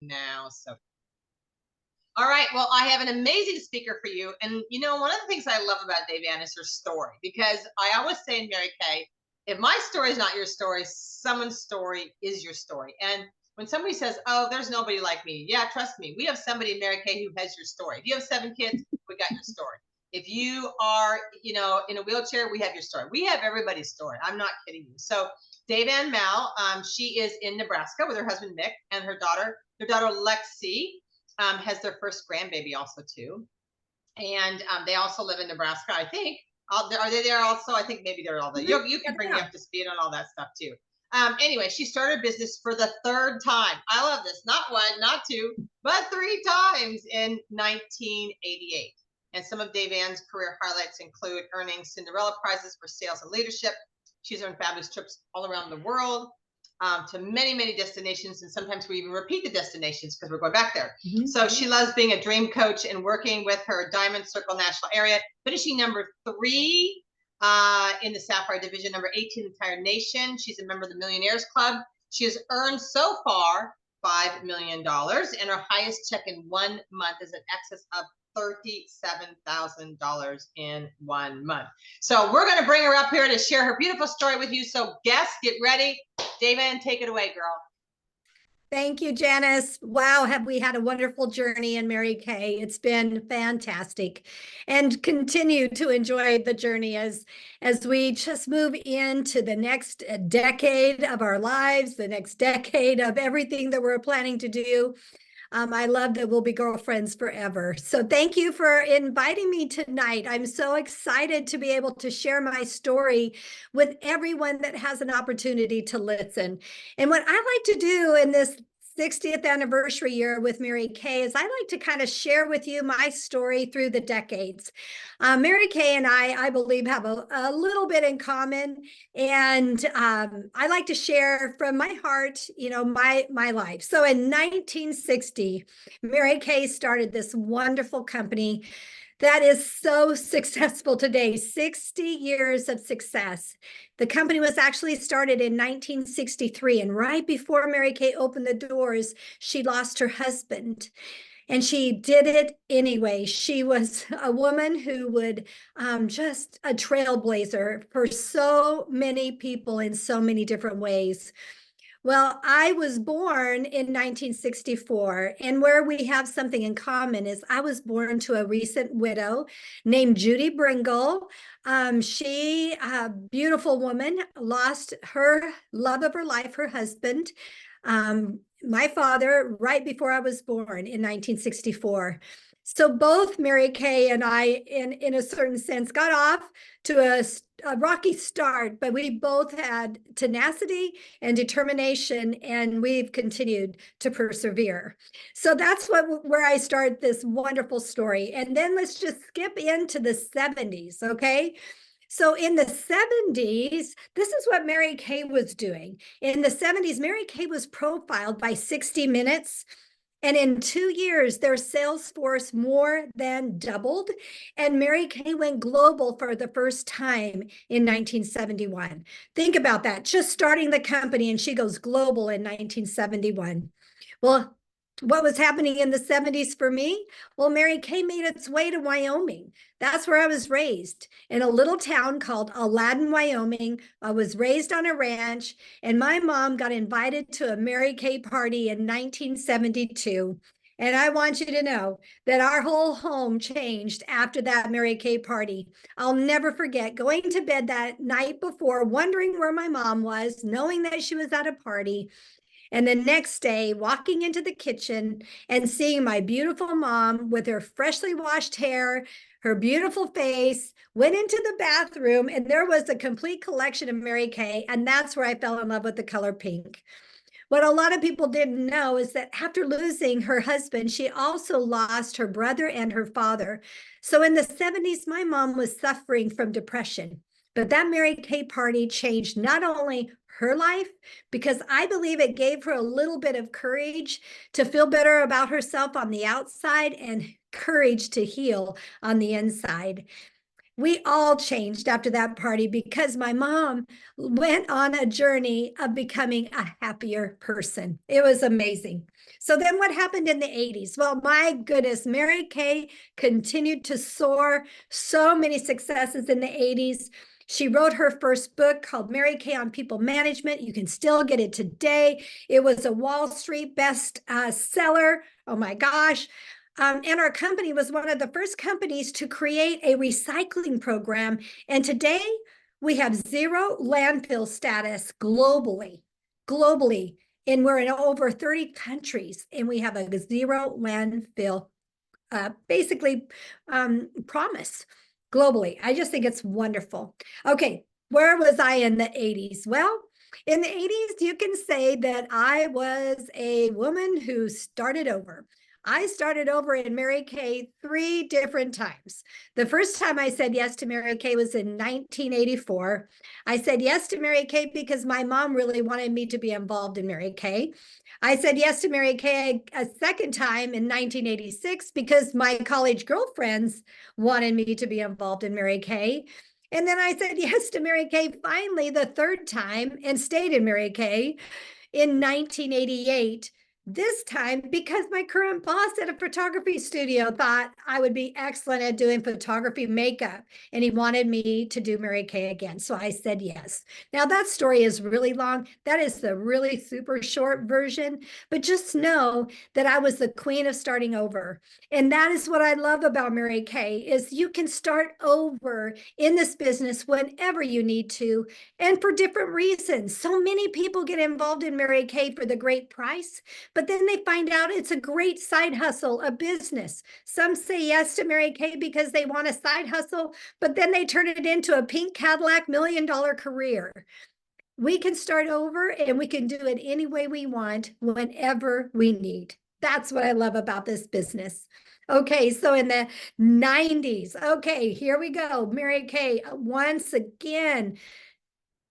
now. So, all right. Well, I have an amazing speaker for you. And, one of the things I love about Davanne is her story, because I always say in Mary Kay, if my story is not your story, someone's story is your story. And when somebody says, oh, there's nobody like me. Yeah, trust me. We have somebody in Mary Kay who has your story. If you have 7 kids, we got your story. If you are, in a wheelchair, we have your story. We have everybody's story. I'm not kidding you. So Davanne Moul, she is in Nebraska with her husband, Mick, and her daughter Lexi, has their first grandbaby also too. And they also live in Nebraska, I think. Are they there also? I think maybe they're all there. You can bring me up to speed on all that stuff too. Anyway, she started a business for the 3rd time. I love this. Not 1, not 2, but 3 times in 1988. And some of Davanne's career highlights include earning Cinderella prizes for sales and leadership. She's earned fabulous trips all around the world, to many, many destinations. And sometimes we even repeat the destinations because we're going back there. Mm-hmm. So she loves being a dream coach and working with her Diamond Circle National Area, finishing number 3 in the Sapphire Division, number 18 in the entire nation. She's a member of the Millionaires Club. She has earned so far $5 million, and her highest check in 1 month is in excess of $37,000 in 1 month. So we're going to bring her up here to share her beautiful story with you. So guests, get ready. Davanne, take it away, girl. Thank you, Janice. Wow, have we had a wonderful journey in Mary Kay. It's been fantastic, and continue to enjoy the journey as we just move into the next decade of our lives, the next decade of everything that we're planning to do. I love that we'll be girlfriends forever. So thank you for inviting me tonight. I'm so excited to be able to share my story with everyone that has an opportunity to listen. And what I like to do in this 60th anniversary year with Mary Kay is I like to kind of share with you my story through the decades. Mary Kay and I believe, have a little bit in common. And I like to share from my heart, my life. So in 1960, Mary Kay started this wonderful company that is so successful today, 60 years of success. The company was actually started in 1963, and right before Mary Kay opened the doors, she lost her husband. And she did it anyway. She was a woman who would just a trailblazer for so many people in so many different ways. Well, I was born in 1964, and where we have something in common is I was born to a recent widow named Judy Bringle. She, a beautiful woman, lost her love of her life, her husband, my father, right before I was born in 1964. So both Mary Kay and I, in a certain sense, got off to a rocky start, but we both had tenacity and determination, and we've continued to persevere. So that's where I start this wonderful story. And then let's just skip into the 70s, okay? So in the 70s, this is what Mary Kay was doing. In the 70s, Mary Kay was profiled by 60 Minutes. And in 2 years, their sales force more than doubled. And Mary Kay went global for the first time in 1971. Think about that, just starting the company, and she goes global in 1971. Well, what was happening in the 70s for me? Well, Mary Kay made its way to Wyoming. That's where I was raised, in a little town called Aladdin, Wyoming. I was raised on a ranch, and my mom got invited to a Mary Kay party in 1972. And I want you to know that our whole home changed after that Mary Kay party. I'll never forget going to bed that night before, wondering where my mom was, knowing that she was at a party. And the next day, walking into the kitchen and seeing my beautiful mom with her freshly washed hair, her beautiful face, went into the bathroom, and there was a complete collection of Mary Kay. And that's where I fell in love with the color pink. What a lot of people didn't know is that after losing her husband, she also lost her brother and her father. So in the 70s, my mom was suffering from depression. But that Mary Kay party changed not only her life, because I believe it gave her a little bit of courage to feel better about herself on the outside and courage to heal on the inside. We all changed after that party because my mom went on a journey of becoming a happier person. It was amazing. So then what happened in the 80s? Well, my goodness, Mary Kay continued to soar. So many successes in the 80s. She wrote her first book called Mary Kay on People Management. You can still get it today. It was a Wall Street best seller. Oh my gosh. And our company was one of the first companies to create a recycling program. And today we have zero landfill status globally. And we're in over 30 countries and we have a zero landfill, basically promise globally. I just think it's wonderful. Okay, where was I in the 80s? Well, in the 80s, you can say that I was a woman who started over. I started over in Mary Kay 3 different times. The first time I said yes to Mary Kay was in 1984. I said yes to Mary Kay because my mom really wanted me to be involved in Mary Kay. I said yes to Mary Kay a second time in 1986 because my college girlfriends wanted me to be involved in Mary Kay. And then I said yes to Mary Kay finally the third time and stayed in Mary Kay in 1988. This time because my current boss at a photography studio thought I would be excellent at doing photography makeup, and he wanted me to do Mary Kay again. So I said yes. Now that story is really long. That is the really super short version, but just know that I was the queen of starting over. And that is what I love about Mary Kay is you can start over in this business whenever you need to and for different reasons. So many people get involved in Mary Kay for the great price, but then they find out it's a great side hustle, a business. Some say yes to Mary Kay because they want a side hustle, but then they turn it into a pink Cadillac $1 million career. We can start over and we can do it any way we want, whenever we need. That's what I love about this business. Okay, so in the 90s, okay, here we go. Mary Kay, once again,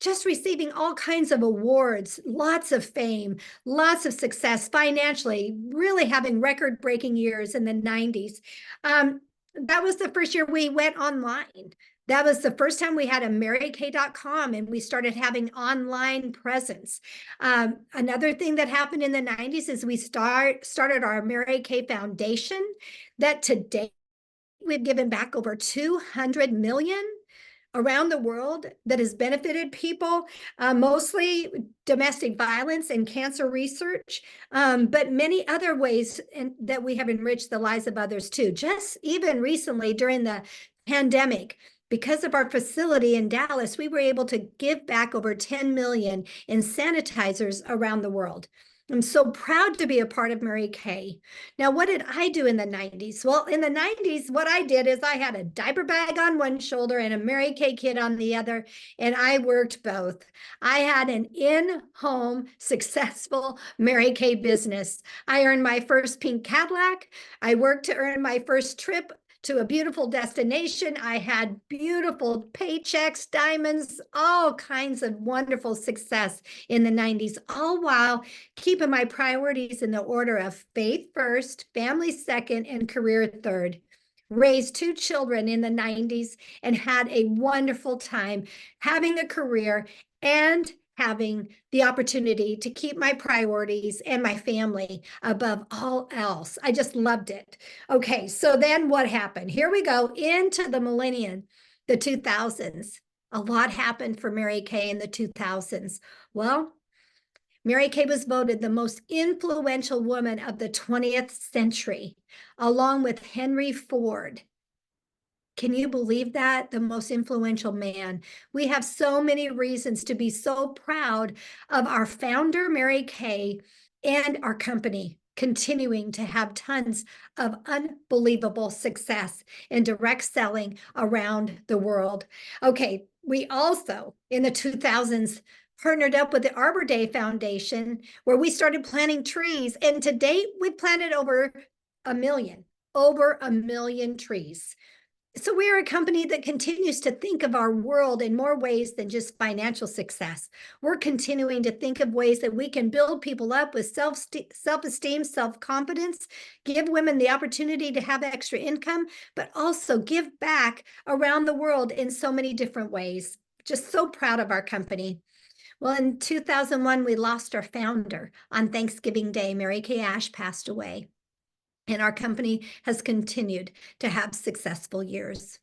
just receiving all kinds of awards, lots of fame, lots of success financially, really having record-breaking years in the 90s. That was the first year we went online. That was the first time we had a marykay.com and we started having online presence. Another thing that happened in the 90s is we started our Mary Kay Foundation that today we've given back over 200 million around the world that has benefited people, mostly domestic violence and cancer research, but many other ways that we have enriched the lives of others too. Just even recently during the pandemic, because of our facility in Dallas, we were able to give back over 10 million in sanitizers around the world. I'm so proud to be a part of Mary Kay. Now, what did I do in the 90s? Well, in the 90s, what I did is I had a diaper bag on one shoulder and a Mary Kay kit on the other, and I worked both. I had an in-home, successful Mary Kay business. I earned my first pink Cadillac. I worked to earn my first trip to a beautiful destination. I had beautiful paychecks, diamonds, all kinds of wonderful success in the 90s, all while keeping my priorities in the order of faith first, family second, and career third. Raised 2 children in the 90s and had a wonderful time having a career and having the opportunity to keep my priorities and my family above all else. I just loved it. Okay, so then what happened? Here we go into the millennium, the 2000s. A lot happened for Mary Kay in the 2000s. Well, Mary Kay was voted the most influential woman of the 20th century, along with Henry Ford. Can you believe that? The most influential man. We have so many reasons to be so proud of our founder, Mary Kay, and our company continuing to have tons of unbelievable success in direct selling around the world. Okay, we also, in the 2000s, partnered up with the Arbor Day Foundation, where we started planting trees. And to date, we've planted over a million trees. So we are a company that continues to think of our world in more ways than just financial success. We're continuing to think of ways that we can build people up with self-esteem, self-confidence, give women the opportunity to have extra income, but also give back around the world in so many different ways. Just so proud of our company. Well, in 2001, we lost our founder. On Thanksgiving Day, Mary Kay Ash passed away. And our company has continued to have successful years.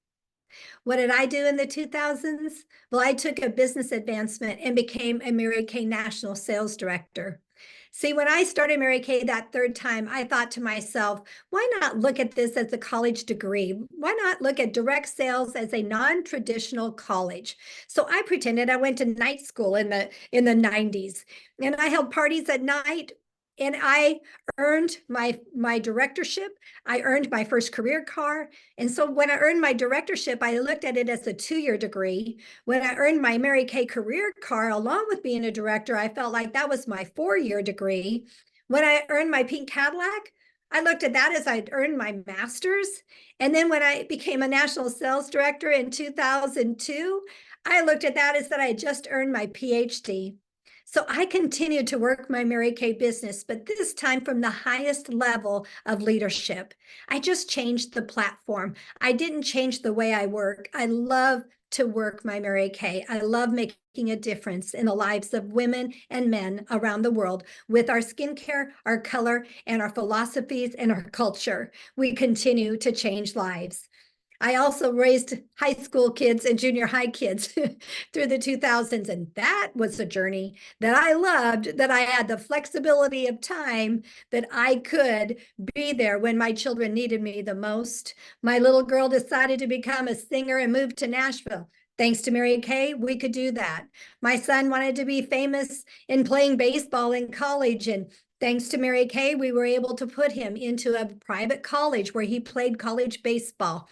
What did I do in the 2000s? Well, I took a business advancement and became a Mary Kay National Sales Director. See, when I started Mary Kay that third time, I thought to myself, why not look at this as a college degree? Why not look at direct sales as a non-traditional college? So I pretended I went to night school in the 90s, and I held parties at night, and I earned my directorship. I earned my first career car. And so when I earned my directorship, I looked at it as a 2-year degree. When I earned my Mary Kay career car, along with being a director, I felt like that was my 4-year degree. When I earned my pink Cadillac, I looked at that as I'd earned my master's. And then when I became a national sales director in 2002, I looked at that as that I had just earned my PhD. So I continued to work my Mary Kay business, but this time from the highest level of leadership. I just changed the platform. I didn't change the way I work. I love to work my Mary Kay. I love making a difference in the lives of women and men around the world with our skincare, our color, and our philosophies and our culture. We continue to change lives. I also raised high school kids and junior high kids through the 2000s, and that was a journey that I loved, that I had the flexibility of time that I could be there when my children needed me the most. My little girl decided to become a singer and moved to Nashville. Thanks to Mary Kay, we could do that. My son wanted to be famous in playing baseball in college, and thanks to Mary Kay, we were able to put him into a private college where he played college baseball.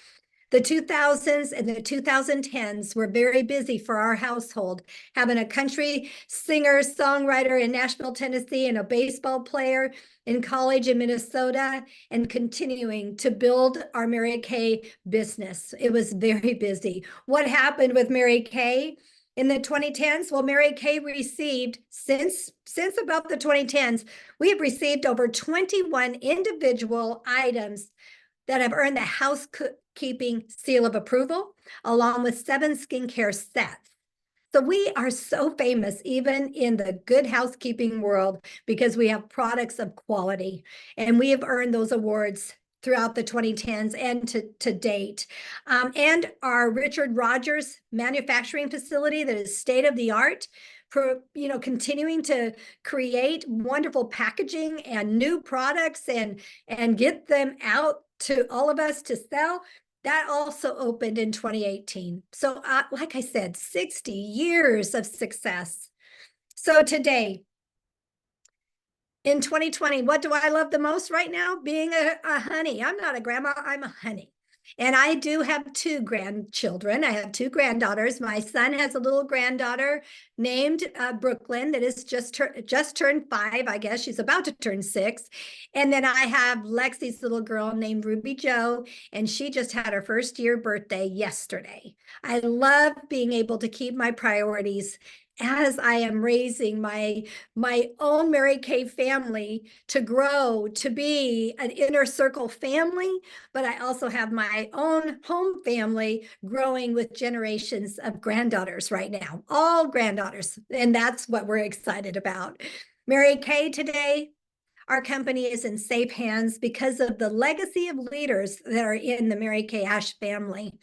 The 2000s and the 2010s were very busy for our household, having a country singer, songwriter in Nashville, Tennessee, and a baseball player in college in Minnesota, and continuing to build our Mary Kay business. It was very busy. What happened with Mary Kay in the 2010s? Well, Mary Kay received, since about the 2010s, we have received over 21 individual items that have earned the housekeeping seal of approval, along with 7 skincare sets. So we are so famous, even in the good housekeeping world, because we have products of quality. And we have earned those awards throughout the 2010s and to date. And our Richard Rogers manufacturing facility that is state of the art, for continuing to create wonderful packaging and new products and get them out to all of us to sell. That also opened in 2018. So like I said, 60 years of success. So today, in 2020, what do I love the most right now? Being a honey. I'm not a grandma, I'm a honey. And I do have 2 grandchildren. I have 2 granddaughters. My son has a little granddaughter named Brooklyn that is just turned 5, I guess. She's about to turn 6. And then I have Lexi's little girl named Ruby Joe, and she just had her first year birthday yesterday. I love being able to keep my priorities as I am raising my own Mary Kay family to grow to be an inner circle family, but I also have my own home family growing with generations of granddaughters right now, all granddaughters, and that's what we're excited about. Mary Kay today, our company is in safe hands because of the legacy of leaders that are in the Mary Kay Ash family.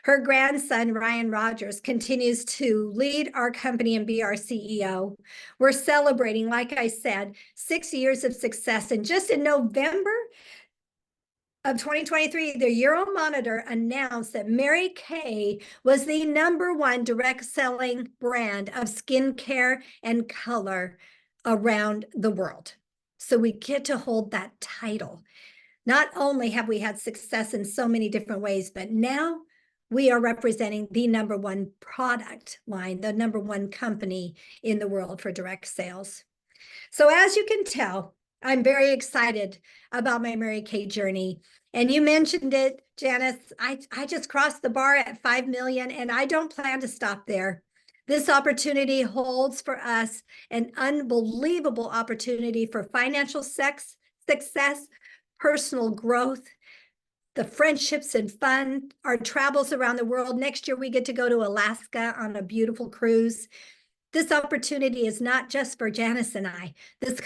Her grandson, Ryan Rogers, continues to lead our company and be our CEO. We're celebrating, like I said, 6 years of success. And just in November of 2023, the Euromonitor announced that Mary Kay was the #1 direct selling brand of skincare and color around the world. So we get to hold that title. Not only have we had success in so many different ways, but now we are representing the #1 product line, the #1 company in the world for direct sales. So as you can tell, I'm very excited about my Mary Kay journey. And you mentioned it, Janice. I just crossed the bar at 5 million, and I don't plan to stop there. This opportunity holds for us an unbelievable opportunity for financial success, personal growth, the friendships and fun, our travels around the world. Next year, we get to go to Alaska on a beautiful cruise. This opportunity is not just for Janice and I. This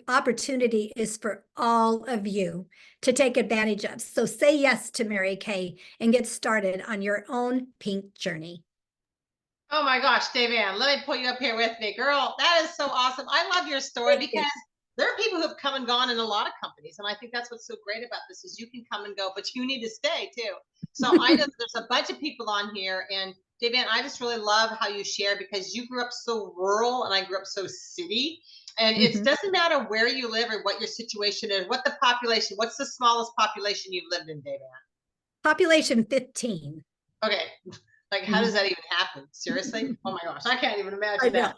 opportunity is for all of you to take advantage of. So say yes to Mary Kay and get started on your own pink journey. Oh my gosh, Davanne, let me pull you up here with me. Girl, that is so awesome. I love your story Thank you. because there are people who have come and gone in a lot of companies. And I think that's what's so great about this is you can come and go, but you need to stay too. So I know there's a bunch of people on here. And Davanne, I just really love how you share because you grew up so rural and I grew up so city. And it doesn't matter where you live or what your situation is, what the population, what's the smallest population you've lived in, Davanne? Population 15. Okay. Like, how does that even happen? Seriously? Oh my gosh, I can't even I imagine know.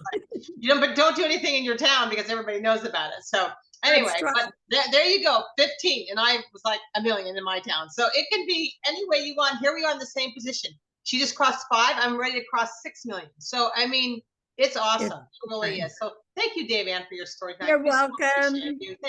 that. But don't do anything in your town because everybody knows about it. So anyway, Right. but there you go, 15, and I was like a million in my town. So it can be any way you want. Here we are in the same position. She just crossed 5. I'm ready to cross 6 million. So I mean, it's awesome. It really is. So thank you, Davanne, for your story. You're We so appreciate welcome. you.